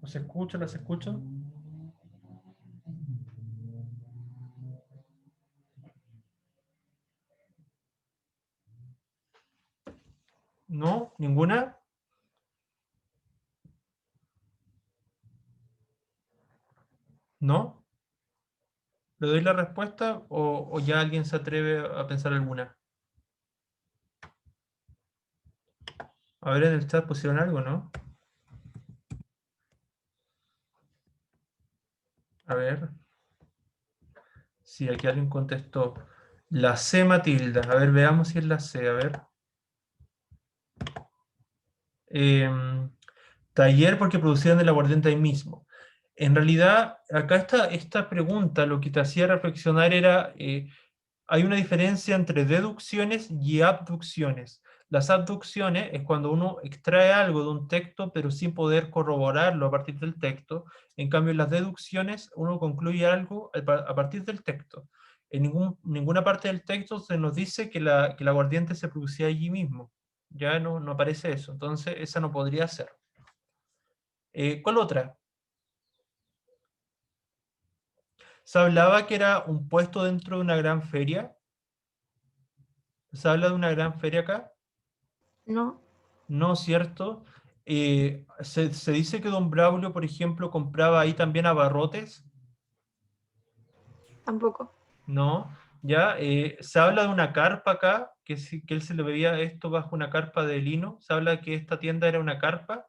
Speaker 1: ¿Los escucho? ¿Los escucho? ¿No? ¿Ninguna? ¿No? ¿Le doy la respuesta o ya alguien se atreve a pensar alguna? A ver, en el chat pusieron algo, ¿no? A ver. Sí, aquí alguien contestó. La C, Matilda. A ver, veamos si es la C. A ver. Taller porque producían el aguardiente ahí mismo. En realidad, acá esta pregunta lo que te hacía reflexionar era, hay una diferencia entre deducciones y abducciones. Las abducciones es cuando uno extrae algo de un texto, pero sin poder corroborarlo a partir del texto. En cambio, en las deducciones, uno concluye algo a partir del texto. En ninguna parte del texto se nos dice que el aguardiente se producía allí mismo. Ya no aparece eso. Entonces, esa no podría ser. ¿Cuál otra? Se hablaba que era un puesto dentro de una gran feria. ¿Se habla de una gran feria acá?
Speaker 2: No.
Speaker 1: No, ¿cierto? Se dice que don Braulio, por ejemplo, compraba ahí también abarrotes.
Speaker 2: tampoco.
Speaker 1: No, ya, se habla de una carpa acá, que él se le veía esto bajo una carpa de lino, se habla que esta tienda era una carpa.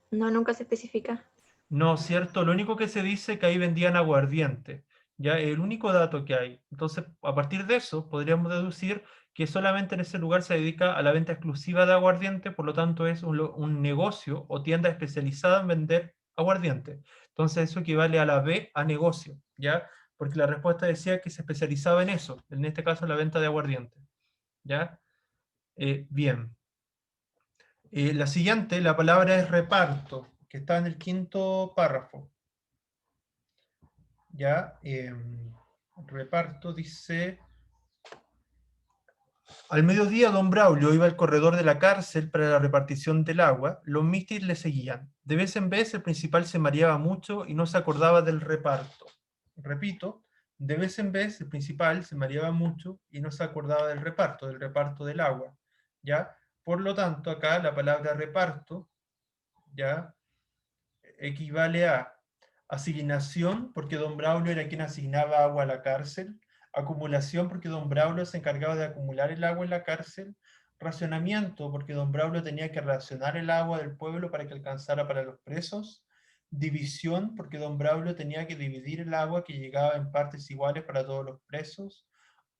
Speaker 2: No, nunca se especifica.
Speaker 1: No, cierto, lo único que se dice es que ahí vendían aguardiente, ya, el único dato que hay. Entonces, a partir de eso, podríamos deducir que solamente en ese lugar se dedica a la venta exclusiva de aguardiente, por lo tanto es un negocio o tienda especializada en vender aguardiente. Entonces, eso equivale a la B, a negocio, ¿ya? Porque la respuesta decía que se especializaba en eso, en este caso la venta de aguardiente, ¿ya? Bien. La siguiente, la palabra es reparto, que está en el quinto párrafo. Ya, reparto dice, al mediodía don Braulio iba al corredor de la cárcel para la repartición del agua, los mistis le seguían. De vez en vez el principal se mareaba mucho y no se acordaba del reparto. Repito, de vez en vez el principal se mareaba mucho y no se acordaba del reparto del agua. ¿Ya? Por lo tanto, acá la palabra reparto, ¿ya? Equivale a asignación, porque don Braulio era quien asignaba agua a la cárcel; acumulación, porque don Braulio se encargaba de acumular el agua en la cárcel; racionamiento, porque don Braulio tenía que racionar el agua del pueblo para que alcanzara para los presos; división, porque don Braulio tenía que dividir el agua que llegaba en partes iguales para todos los presos;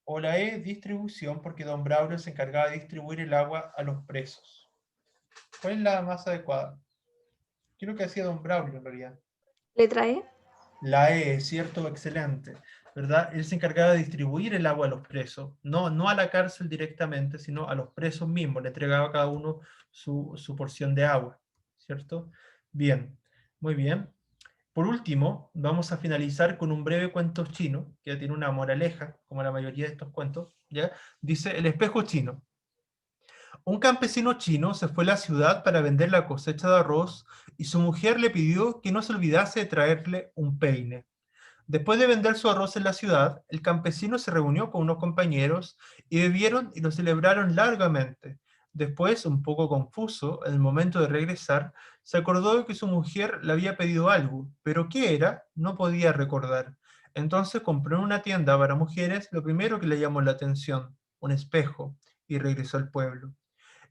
Speaker 1: o la E, distribución, porque don Braulio se encargaba de distribuir el agua a los presos. ¿Cuál es la más adecuada? ¿Qué es lo que hacía don Braulio en realidad?
Speaker 2: Letra E.
Speaker 1: La E, ¿cierto? Excelente, ¿verdad? Él se encargaba de distribuir el agua a los presos, no a la cárcel directamente, sino a los presos mismos, le entregaba a cada uno su porción de agua, ¿cierto? Bien, muy bien. Por último, vamos a finalizar con un breve cuento chino, que tiene una moraleja, como la mayoría de estos cuentos, ¿ya? Dice, el espejo chino. Un campesino chino se fue a la ciudad para vender la cosecha de arroz y su mujer le pidió que no se olvidase de traerle un peine. Después de vender su arroz en la ciudad, el campesino se reunió con unos compañeros y bebieron y lo celebraron largamente. Después, un poco confuso, en el momento de regresar, se acordó de que su mujer le había pedido algo, pero ¿qué era? No podía recordar. Entonces compró en una tienda para mujeres lo primero que le llamó la atención, un espejo, y regresó al pueblo.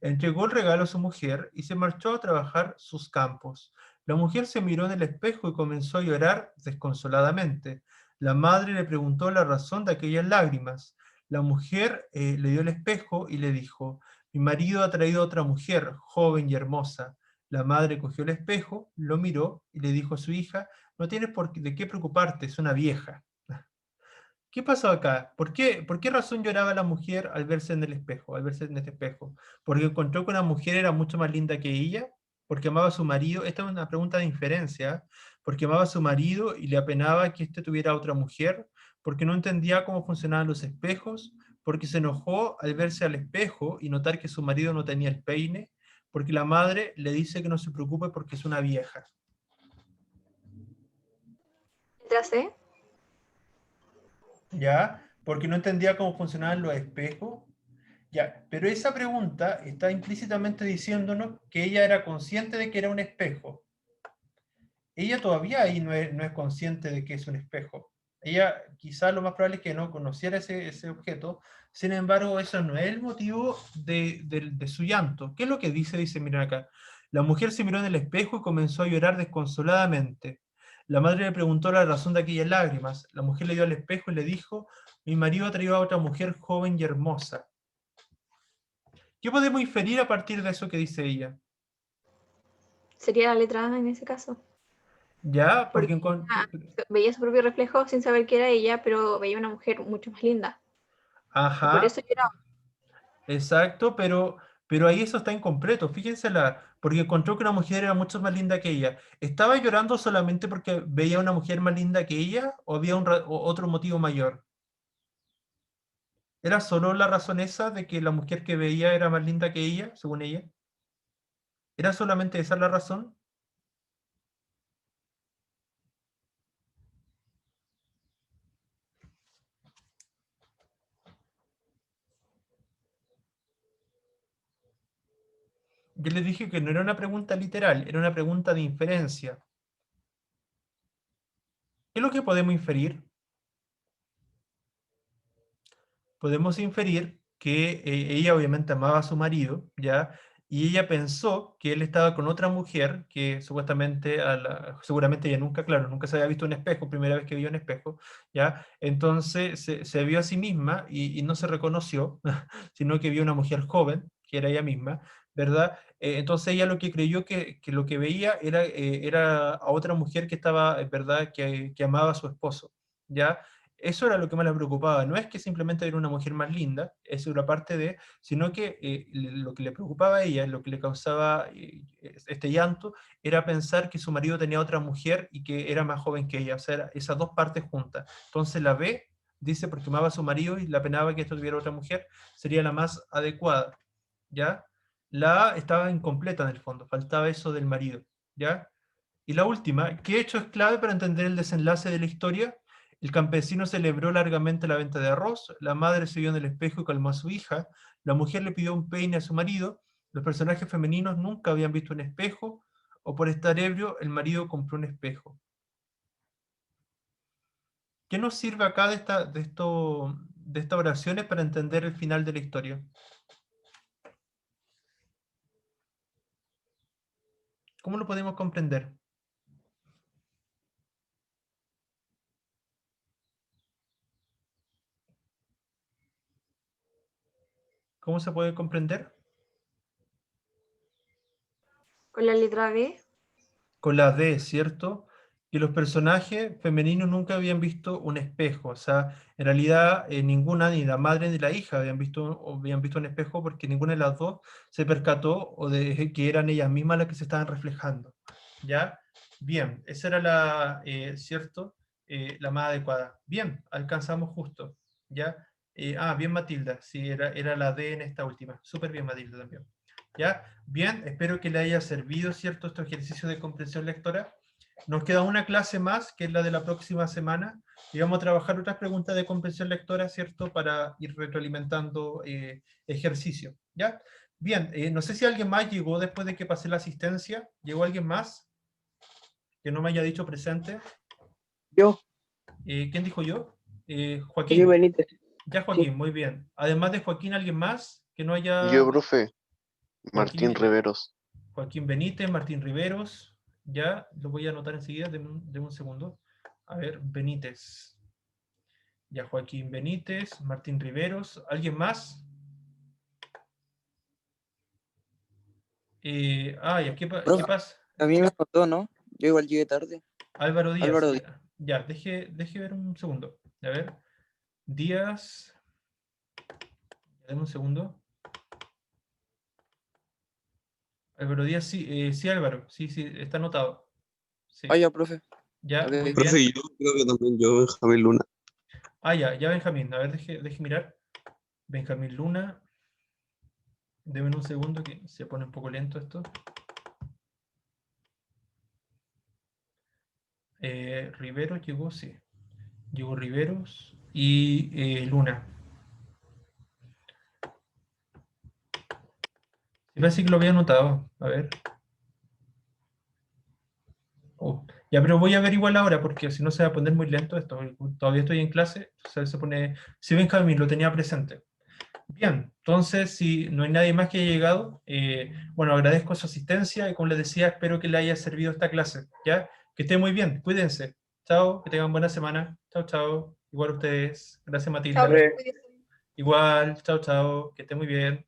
Speaker 1: Entregó el regalo a su mujer y se marchó a trabajar sus campos. La mujer se miró en el espejo y comenzó a llorar desconsoladamente. La madre le preguntó la razón de aquellas lágrimas. La mujer le dio el espejo y le dijo, mi marido ha traído a otra mujer, joven y hermosa. La madre cogió el espejo, lo miró y le dijo a su hija, no tienes de qué preocuparte, es una vieja. ¿Qué pasó acá? Por qué razón lloraba la mujer al verse en el espejo, al verse en este espejo? ¿Porque encontró que una mujer era mucho más linda que ella? ¿Porque amaba a su marido? Esta es una pregunta de inferencia. ¿Porque amaba a su marido y le apenaba que éste tuviera otra mujer? ¿Porque no entendía cómo funcionaban los espejos? ¿Porque se enojó al verse al espejo y notar que su marido no tenía el peine? Porque la madre le dice que no se preocupe porque es una vieja.
Speaker 2: Letra C.
Speaker 1: ¿Ya? Porque no entendía cómo funcionaban los espejos. Ya, pero esa pregunta está implícitamente diciéndonos que ella era consciente de que era un espejo. Ella todavía ahí no es consciente de que es un espejo. Ella quizá lo más probable es que no conociera ese objeto, sin embargo eso no es el motivo de su llanto. ¿Qué es lo que dice? Dice, miren acá, la mujer se miró en el espejo y comenzó a llorar desconsoladamente. La madre le preguntó la razón de aquellas lágrimas. La mujer le dio al espejo y le dijo, mi marido ha traído a otra mujer joven y hermosa. ¿Qué podemos inferir a partir de eso que dice ella?
Speaker 2: Sería la letra A en ese caso.
Speaker 1: Ya,
Speaker 2: Porque
Speaker 1: porque
Speaker 2: veía su propio reflejo sin saber que era ella, pero veía una mujer mucho más linda. Y por
Speaker 1: ajá,
Speaker 2: eso lloraba.
Speaker 1: exacto, pero ahí eso está incompleto. Porque encontró que una mujer era mucho más linda que ella. ¿Estaba llorando solamente porque veía una mujer más linda que ella o había otro motivo mayor? ¿Era solo la razón esa de que la mujer que veía era más linda que ella, según ella? ¿Era solamente esa la razón? Yo les dije que no era una pregunta literal, era una pregunta de inferencia. ¿Qué es lo que podemos inferir? Podemos inferir que ella obviamente amaba a su marido, ¿ya? Y ella pensó que él estaba con otra mujer que supuestamente, seguramente ella nunca, claro, nunca se había visto un espejo, primera vez que vio un espejo, ¿ya? Entonces se vio a sí misma y no se reconoció, sino que vio una mujer joven, que era ella misma, ¿verdad? Entonces ella lo que creyó que lo que veía era a otra mujer que estaba, ¿verdad? Que amaba a su esposo, ¿ya? Eso era lo que más le preocupaba. No es que simplemente era una mujer más linda, eso era parte de, sino que lo que le preocupaba a ella, lo que le causaba este llanto, era pensar que su marido tenía otra mujer y que era más joven que ella. O sea, esas dos partes juntas. Entonces la B dice porque amaba a su marido y la penaba que esto tuviera otra mujer, sería la más adecuada. ¿Ya? La A estaba incompleta en el fondo, faltaba eso del marido. ¿Ya? Y la última, ¿qué hecho es clave para entender el desenlace de la historia? El campesino celebró largamente la venta de arroz, la madre se vio en el espejo y calmó a su hija, la mujer le pidió un peine a su marido, los personajes femeninos nunca habían visto un espejo, o por estar ebrio, el marido compró un espejo. ¿Qué nos sirve acá de estas oraciones para entender el final de la historia? ¿Cómo lo podemos comprender? ¿Cómo se puede comprender?
Speaker 2: Con la letra B.
Speaker 1: Con la D, ¿cierto? Que los personajes femeninos nunca habían visto un espejo, o sea, en realidad ninguna, ni la madre ni la hija habían visto un espejo porque ninguna de las dos se percató o de que eran ellas mismas las que se estaban reflejando, ¿ya? Bien, esa era ¿cierto? La más adecuada. Bien, alcanzamos justo, ¿ya? Bien Matilda, sí, era la D en esta última. Súper bien Matilda también. ¿Ya? Bien, espero que le haya servido, ¿cierto?, este ejercicio de comprensión lectora. Nos queda una clase más, que es la de la próxima semana, y vamos a trabajar otras preguntas de comprensión lectora, ¿cierto?, para ir retroalimentando ejercicio, ¿ya? Bien, no sé si alguien más llegó después de que pasé la asistencia. ¿Llegó alguien más que no me haya dicho presente?
Speaker 3: Yo,
Speaker 1: ¿Quién dijo yo?
Speaker 3: Joaquín
Speaker 1: Joaquín.
Speaker 3: Benítez.
Speaker 1: Ya,
Speaker 3: Sí.
Speaker 1: Joaquín, muy bien. Además de Joaquín, ¿alguien más que no
Speaker 4: Yo,
Speaker 1: haya...
Speaker 4: profe, Martín
Speaker 1: Joaquín,
Speaker 4: Riveros.
Speaker 1: Joaquín Benítez, Martín Riveros, ya lo voy a anotar enseguida, de un segundo. A ver, Benítez. Ya, Joaquín Benítez, Martín Riveros, ¿alguien más? Ya, ¿qué
Speaker 3: Profe,
Speaker 1: pasa?
Speaker 3: a mí me contó, ¿no? Yo igual llegué tarde.
Speaker 1: Álvaro Díaz,
Speaker 3: Álvaro Díaz.
Speaker 1: ya, deje ver un segundo. A ver, Díaz, dame un segundo. Álvaro Díaz, sí, sí, Álvaro, sí, sí, está anotado. Sí,
Speaker 3: Ah, ya, profe.
Speaker 1: ya,
Speaker 3: Ok,
Speaker 1: muy
Speaker 3: ok.
Speaker 4: Profe,
Speaker 1: bien.
Speaker 4: y yo creo que también yo, Benjamín Luna.
Speaker 1: Ya, Benjamín, a ver, deje mirar. Benjamín Luna, denme un segundo que se pone un poco lento esto. Riveros llegó, sí. Llegó Riveros y Luna. Me parece que lo había anotado. A ver. Oh, ya, pero voy a ver igual ahora porque si no se va a poner muy lento esto. Todavía estoy en clase. Entonces se pone. Si Benjamín lo tenía presente. Bien, entonces si no hay nadie más que haya llegado, bueno, agradezco su asistencia y como les decía, espero que le haya servido esta clase. ¿Ya? Que estén muy bien, cuídense. Chao, que tengan buena semana. Chao, chao. Igual ustedes. Gracias,
Speaker 2: Chao,
Speaker 1: Matilda.
Speaker 2: profe,
Speaker 3: Profe,
Speaker 2: cuídese.
Speaker 1: Igual, chao, chao. Que estén muy bien.